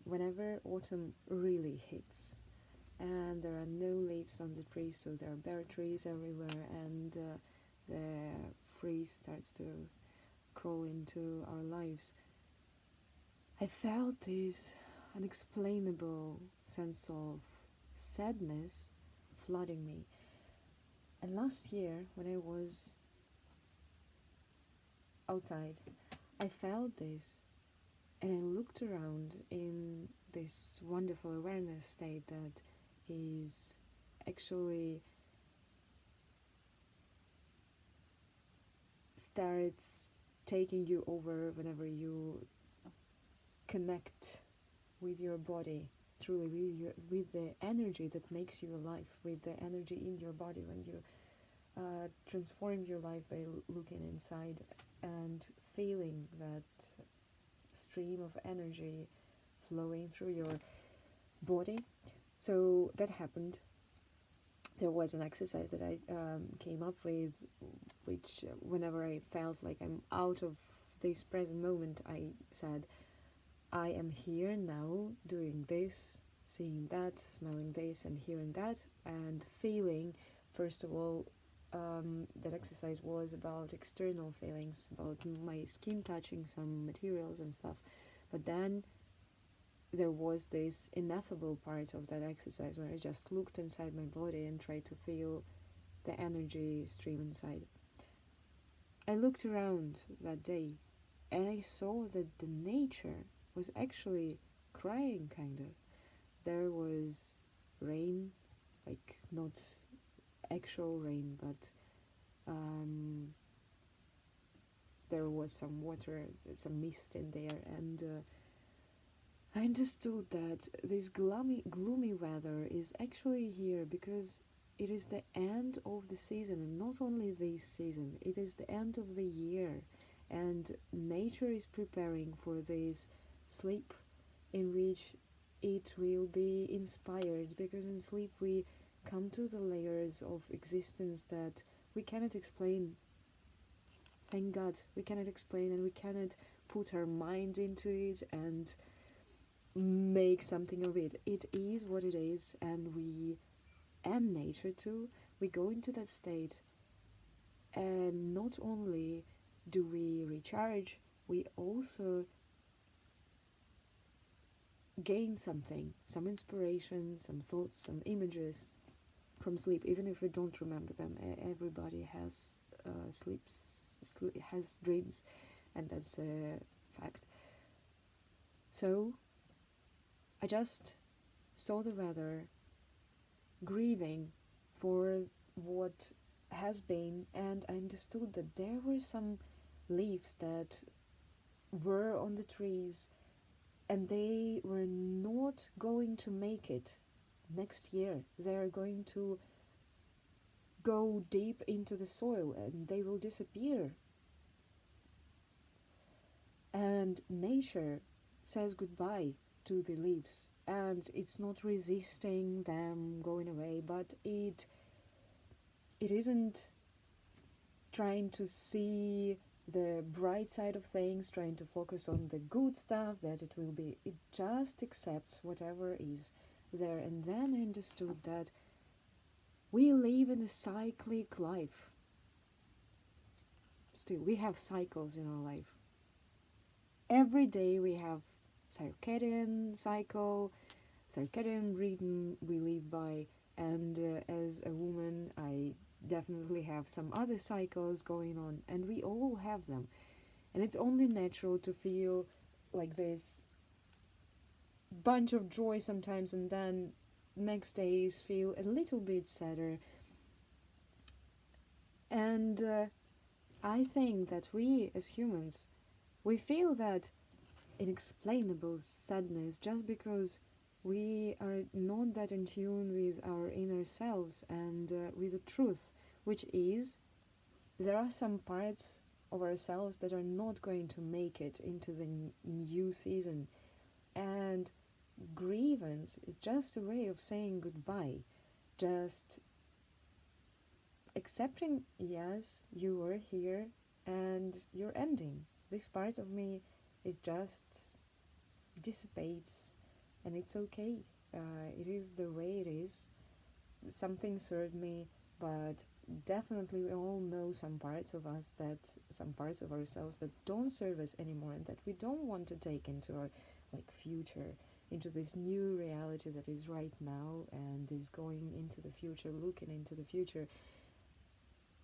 whenever autumn really hits and there are no leaves on the trees, so there are bare trees everywhere, and the freeze starts to crawl into our lives, I felt this unexplainable sense of sadness flooding me. And last year, when I was outside, I felt this, and I looked around in this wonderful awareness state that is actually starts taking you over whenever you connect with your body, truly with the energy that makes you alive, with the energy in your body when you transform your life by looking inside and feeling that stream of energy flowing through your body. So that happened. There was an exercise that I came up with, which whenever I felt like I'm out of this present moment, I said, I am here now doing this, seeing that, smelling this, and hearing that, and feeling, first of all, that exercise was about external feelings, about my skin touching some materials and stuff. But then there was this ineffable part of that exercise where I just looked inside my body and tried to feel the energy stream inside. I looked around that day and I saw that the nature was actually crying, kind of. There was rain, like not actual rain, but there was some water, some mist in there, and I understood that this gloomy weather is actually here because it is the end of the season, and not only this season, it is the end of the year, and nature is preparing for this sleep in which it will be inspired, because in sleep we come to the layers of existence that we cannot explain. Thank God, we cannot explain, and we cannot put our mind into it and make something of it. It is what it is, and we and nature too. We go into that state, and not only do we recharge, we also gain something, some inspiration, some thoughts, some images from sleep, even if we don't remember them. Everybody has has dreams, and that's a fact. So I just saw the weather, grieving for what has been, and I understood that there were some leaves that were on the trees and they were not going to make it next year. They are going to go deep into the soil and they will disappear. And nature says goodbye to the leaves, and it's not resisting them going away, but it isn't trying to see the bright side of things, trying to focus on the good stuff that it will be. It just accepts whatever is there. And then I understood that we live in a cyclic life. Still, we have cycles in our life. Every day we have circadian cycle, circadian rhythm we live by, and as a woman I definitely have some other cycles going on, and we all have them, and it's only natural to feel like this bunch of joy sometimes, and then next days feel a little bit sadder. And I think that we as humans, we feel that inexplainable sadness just because we are not that in tune with our inner selves and with the truth, which is there are some parts of ourselves that are not going to make it into the new season, and grievance is just a way of saying goodbye, just accepting, yes, you were here and you're ending. This part of me is just dissipates, and it's okay. It is the way it is. Something served me, but definitely we all know some parts of us, that some parts of ourselves that don't serve us anymore, and that we don't want to take into our like future, into this new reality that is right now and is going into the future, looking into the future.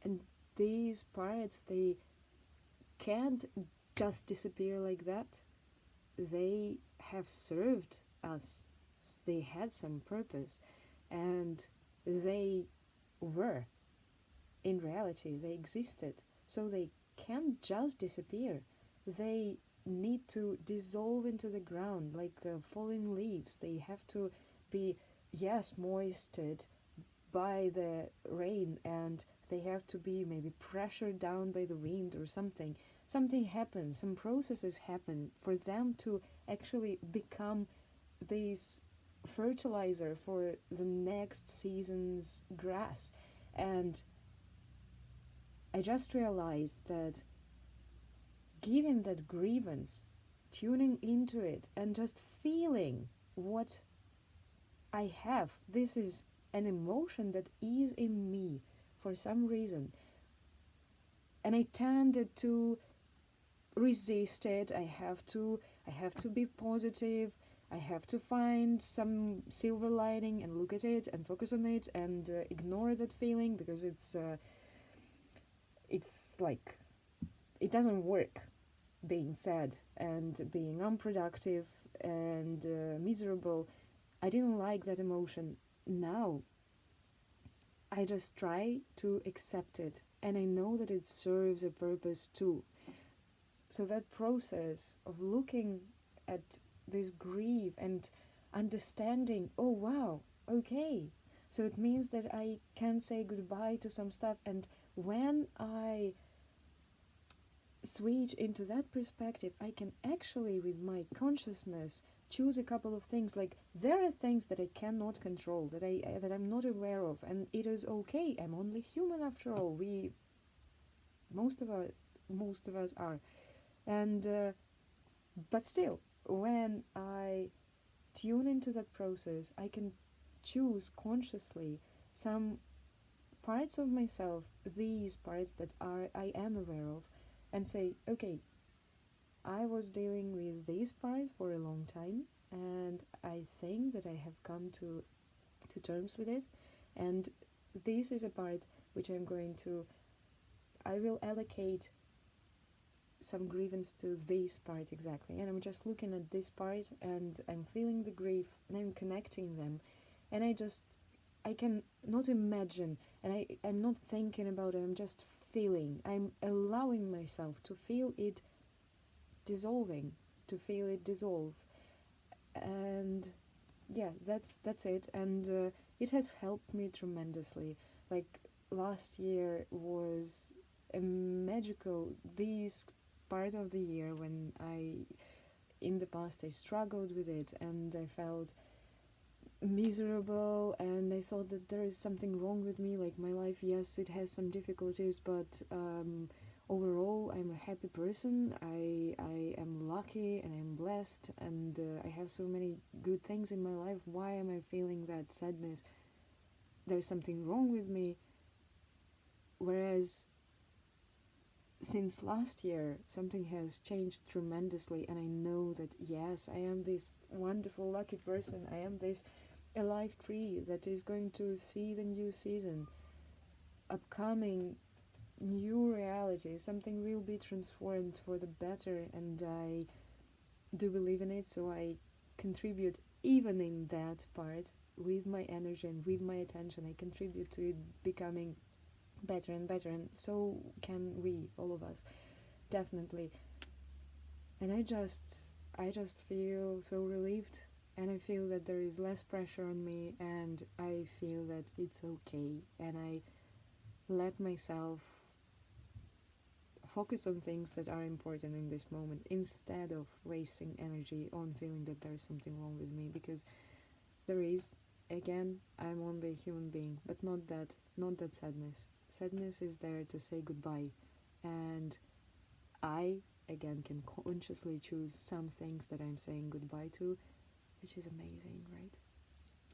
And these parts, they can't just disappear like that. They have served us, they had some purpose, and they were, in reality, they existed. So they can't just disappear. They need to dissolve into the ground like falling leaves. They have to be, yes, moisted by the rain, and they have to be maybe pressured down by the wind or something. Something happens, some processes happen for them to actually become this fertilizer for the next season's grass. And I just realized that giving that grievance, tuning into it, and just feeling what I have, this is an emotion that is in me for some reason. And I tended to resist it. I have to be positive. I have to find some silver lining and look at it and focus on it and ignore that feeling, because it's like it doesn't work being sad and being unproductive and miserable. I didn't like that emotion. Now I just try to accept it, and I know that it serves a purpose too. So that process of looking at this grief and understanding, oh wow, okay, so it means that I can say goodbye to some stuff. And when I switch into that perspective, I can actually, with my consciousness, choose a couple of things. Like, there are things that I cannot control, that I'm not aware of, and it is okay. I'm only human after all. We most of us are. And but still, when I tune into that process, I can choose consciously some parts of myself, these parts that I am aware of, and say, okay, I was dealing with this part for a long time, and I think that I have come to terms with it, and this is a part which I will allocate some grievance to this part exactly, and I'm just looking at this part, and I'm feeling the grief, and I'm connecting them, and I can not imagine, and I'm not thinking about it, I'm just feeling, I'm allowing myself to feel it dissolving, to feel it dissolve. And yeah, that's it. And it has helped me tremendously. Like, last year was a magical, this part of the year when in the past I struggled with it, and I felt miserable, and I thought that there is something wrong with me, like my life, yes, it has some difficulties, but overall I'm a happy person. I am lucky and I'm blessed, and I have so many good things in my life. Why am I feeling that sadness? There's something wrong with me. Whereas since last year something has changed tremendously, and I know that yes, I am this wonderful lucky person. I am this alive tree that is going to see the new season, upcoming new reality. Something will be transformed for the better, and I do believe in it. So I contribute even in that part with my energy and with my attention. I contribute to it becoming better and better, and so can we, all of us, definitely. And I just feel so relieved, and I feel that there is less pressure on me, and I feel that it's okay, and I let myself focus on things that are important in this moment, instead of wasting energy on feeling that there's something wrong with me, because there is. Again, I'm only a human being, but not that sadness. Sadness is there to say goodbye, and I again can consciously choose some things that I'm saying goodbye to, which is amazing, right?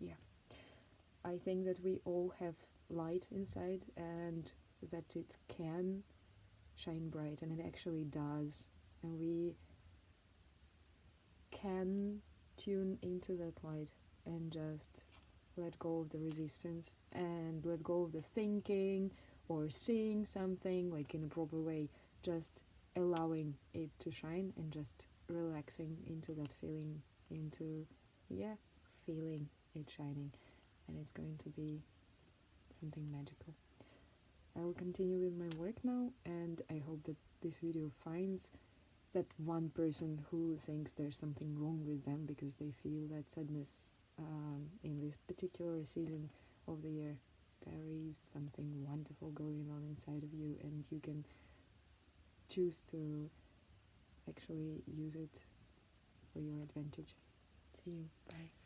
Yeah. I think that we all have light inside and that it can shine bright, and it actually does, and we can tune into that light and just let go of the resistance and let go of the thinking or seeing something like in a proper way, just allowing it to shine and just relaxing into that feeling, into, yeah, feeling it shining, and it's going to be something magical. I will continue with my work now, and I hope that this video finds that one person who thinks there's something wrong with them because they feel that sadness in this particular season of the year. There is something wonderful going on inside of you, and you can choose to actually use it for your advantage. See you. Bye.